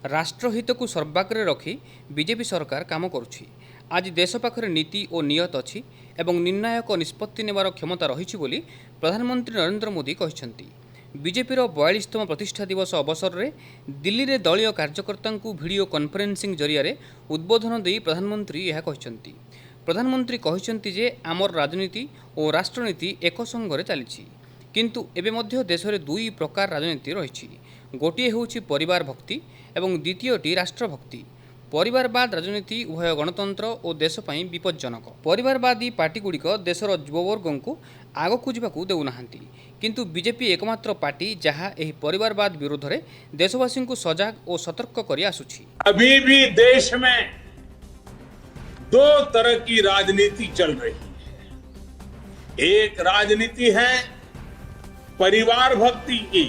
राष्ट्रहित को सर्वाग्रे रखी बीजेपी सरकार काम करुछि। आज देश पाखरे नीति और नियत अछि एवं निर्णायक निष्पत्ति नेबार क्षमता रहिछि बोली प्रधानमंत्री नरेंद्र मोदी कहिसंति। बीजेपीर 42तम प्रतिष्ठा दिवस अवसर में दिल्ली में दलीय कार्यकर्ता वीडियो कॉन्फ्रेंसिंग जरिया उद्बोधन दे प्रधानमंत्री यह कहिसंति। प्रधानमंत्री कहिसंति जे आमर राजनीति और राष्ट्रनीति एक संगरे चली, किंतु एबे मध्य देश में दुई प्रकार राजनीति रही। गोटे होउछि परिवार भक्ति एवं द्वितीयटी राष्ट्रभक्ति। परिवारवाद राजनीति उभय गणतंत्र और देश पई विपज्जनक। परिवारवादी पार्टीगुड़िक देशर युववर्ग को आगकू जावाकू देउनाहांती, किंतु बीजेपी एकमात्र पार्टी जहाँ एही परिवारवाद विरोध में देशवासी को सजग और सतर्क करी आसुछि। अभी भी देश में दो तरह की राजनीति चल रही है। एक राजनीति है परिवार भक्ति की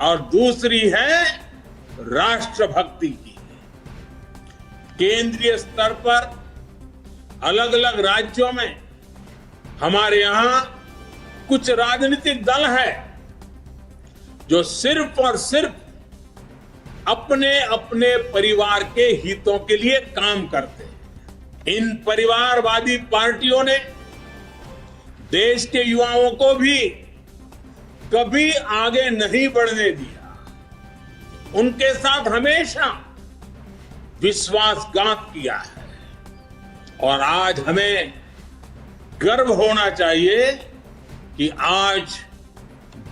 और दूसरी है राष्ट्रभक्ति की। केंद्रीय स्तर पर अलग अलग राज्यों में हमारे यहां कुछ राजनीतिक दल है जो सिर्फ और सिर्फ अपने अपने परिवार के हितों के लिए काम करते हैं। इन परिवारवादी पार्टियों ने देश के युवाओं को भी कभी आगे नहीं बढ़ने दिया। उनके साथ हमेशा विश्वासघात किया है और आज हमें गर्व होना चाहिए कि आज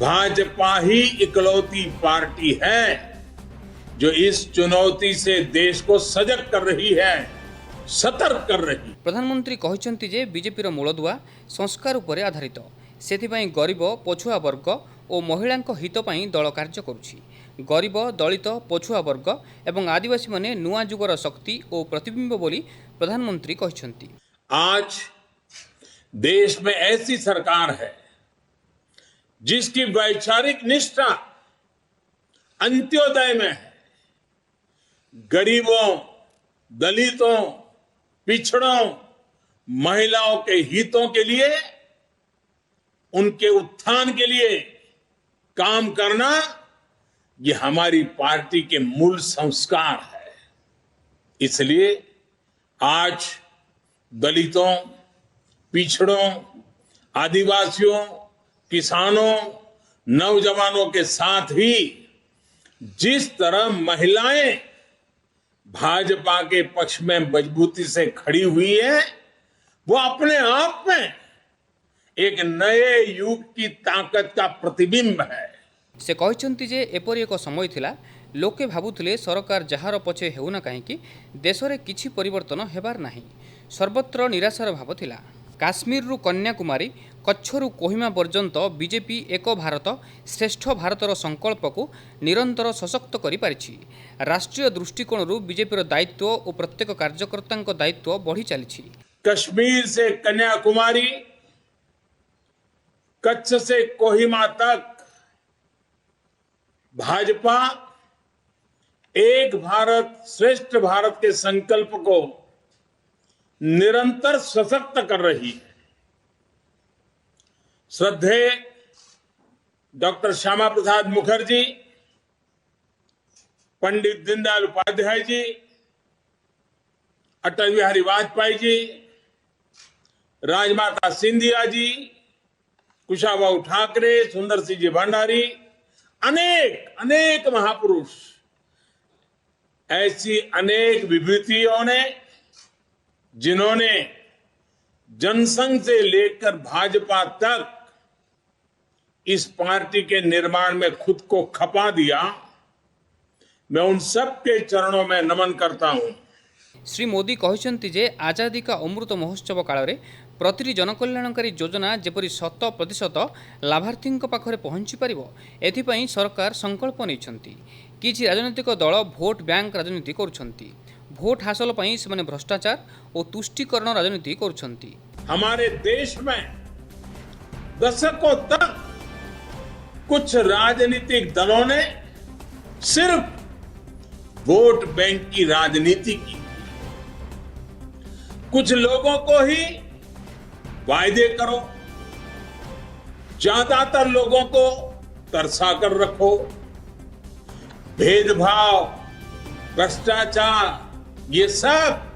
भाजपा ही इकलौती पार्टी है जो इस चुनौती से देश को सजग कर रही है, सतर्क कर रही है। प्रधानमंत्री कहिसंति जे बीजेपीर मूलदुआ संस्कार उपरे आधारित। सेथिपाई गरीब पछुआ वर्ग और महिलांक हित पाई दल कार्य करुछि। गरीब दलित पछुआ वर्ग एवं आदिवासी माने नुआ जुगर शक्ति और प्रतिबिंब बोली प्रधानमंत्री कहिसंति। आज देश में ऐसी सरकार है जिसकी वैचारिक निष्ठा अंत्योदय में है। गरीबों, दलितों, पिछड़ों, महिलाओं के हितों के लिए, उनके उत्थान के लिए काम करना, ये हमारी पार्टी के मूल संस्कार है। इसलिए आज दलितों, पिछड़ों, आदिवासियों, किसानों, नौजवानों के साथ ही जिस तरह महिलाएं भाजपा के पक्ष में मजबूती से खड़ी हुई है, वो अपने आप में एक नए युग की ताकत का प्रतिबिंब है। से कहते जे एपरी एक समय थिला लोके भाबुथिले सरकार जहार पछे हेउना काहेकि देश में किछि परिवर्तन हेबार नाही। सर्वत्र निराशार भाव थिला। काश्मीर रु कन्याकुमारी, कच्छ रु कोहिमा पर्यंत बीजेपी एक भारत श्रेष्ठ भारतर संकल्प को निरंतर सशक्त करि पारिछि। राष्ट्रीय दृष्टिकोण रु बीजेपीर दायित्व और प्रत्येक कार्यकर्ता दायित्व बढ़ी चली। कश्मीर से कन्याकुमारी, कच्छ से कोहिमा तक भाजपा एक भारत श्रेष्ठ भारत के संकल्प को निरंतर सशक्त कर रही है। श्रद्धेय डॉक्टर श्यामा प्रसाद मुखर्जी, पंडित दीनदयाल उपाध्याय जी, अटल बिहारी वाजपेयी जी, राजमाता सिंधिया जी, कुशाभाऊ ठाकरे, सुंदर सिंह जी भंडारी, अनेक महापुरुष, ऐसी अनेक विभूतियों ने जिन्होंने जनसंघ से लेकर भाजपा तक इस पार्टी के निर्माण में खुद को खपा दिया, मैं उन सब के चरणों में नमन करता हूं। श्री मोदी कहते जे आजादी का अमृत महोत्सव काल में प्रति जनकल्याणकारी योजना जेपरी 100% लाभार्थी पाखरे पहुंची पारिबो, एथिपाई सरकार संकल्प नैछंती। किछि राजनीतिक दल भोट बैंक राजनीति करुछंती। भोट हासिल पाई से भ्रष्टाचार और तुष्टिकरण राजनीति करुछंती। हमारे देश में दशकों तक कुछ राजनीतिक दलों ने सिर्फ वोट बैंक की राजनीति की। कुछ लोगों को ही वायदे करो, ज्यादातर लोगों को तरसा कर रखो, भेदभाव, भ्रष्टाचार, ये सब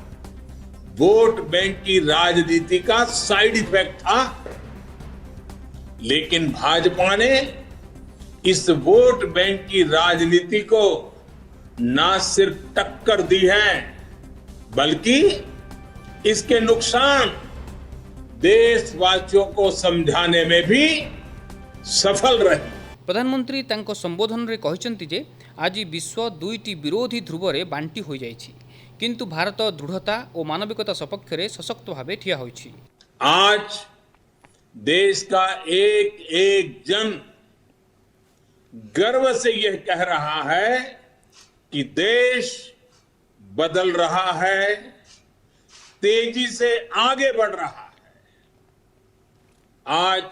वोट बैंक की राजनीति का साइड इफेक्ट था। लेकिन भाजपा ने इस वोट बैंक की राजनीति को ना सिर्फ टक्कर दी है, बल्कि इसके नुकसान देशवासियों को समझाने में भी सफल रहे। प्रधानमंत्री तांको संबोधन रे कहिसंती जे आज विश्व दुईटी विरोधी ध्रुव रे बांटी होई जाइछि, किंतु भारत दृढ़ता और मानविकता सपक्ष रे सशक्त भावे ठिया होइछि। आज देश का एक एक जन गर्व से यह कह रहा है कि देश बदल रहा है, तेजी से आगे बढ़ रहा है। आज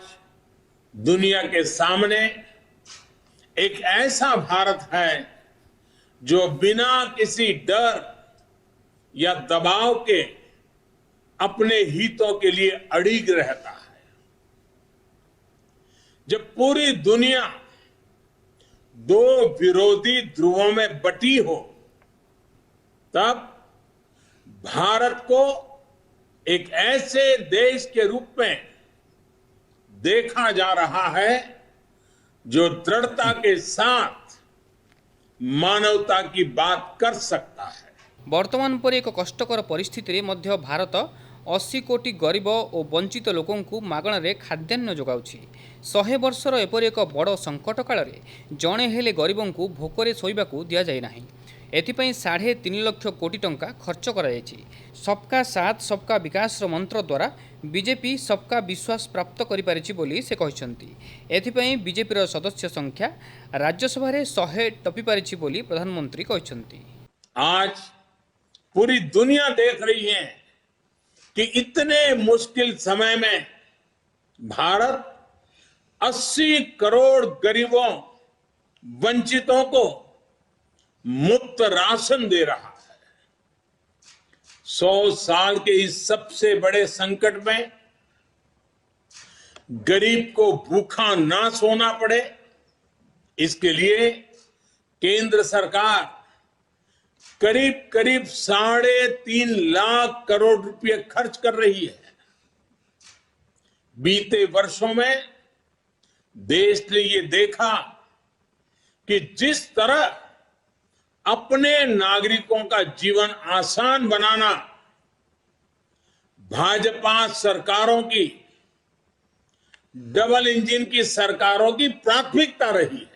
दुनिया के सामने एक ऐसा भारत है जो बिना किसी डर या दबाव के अपने हितों के लिए अड़िग रहता है। जब पूरी दुनिया दो विरोधी ध्रुवों में बटी हो, तब भारत को एक ऐसे देश के रूप में देखा जा रहा है जो दृढ़ता के साथ मानवता की बात कर सकता है। वर्तमान पर एक कष्टकर परिस्थिति रे मध्य भारत 80 कोटी गरीब और वंचित लोकों को मागणारे खाद्यान्न जोगाउछि। 100 वर्षर एपरि एक बड़ संकट काल रे जणे हेले गरीबों को भोकरे शोइबाकू दिया जाय नाही। एथिपई 3.5 लाख कोटी टंका खर्च करा जायछि। सबका साथ सबका विकास रो मंत्र द्वारा बीजेपी सबका विश्वास प्राप्त करि पारिछि बोली से कहिसंती। एथिपई बीजेपी रो सदस्य संख्या राज्यसभा रे 100 टपि पारिछि बोली प्रधानमंत्री कहिसंती। आज पूरी दुनिया देख रही है कि इतने मुश्किल समय में भारत 80 करोड़ गरीबों, वंचितों को मुफ्त राशन दे रहा है। 100 साल के इस सबसे बड़े संकट में गरीब को भूखा ना सोना पड़े, इसके लिए केंद्र सरकार करीब करीब 3.5 लाख करोड़ रुपए खर्च कर रही है। बीते वर्षों में देश ने ये देखा कि जिस तरह अपने नागरिकों का जीवन आसान बनाना भाजपा सरकारों की, डबल इंजन की सरकारों की प्राथमिकता रही है।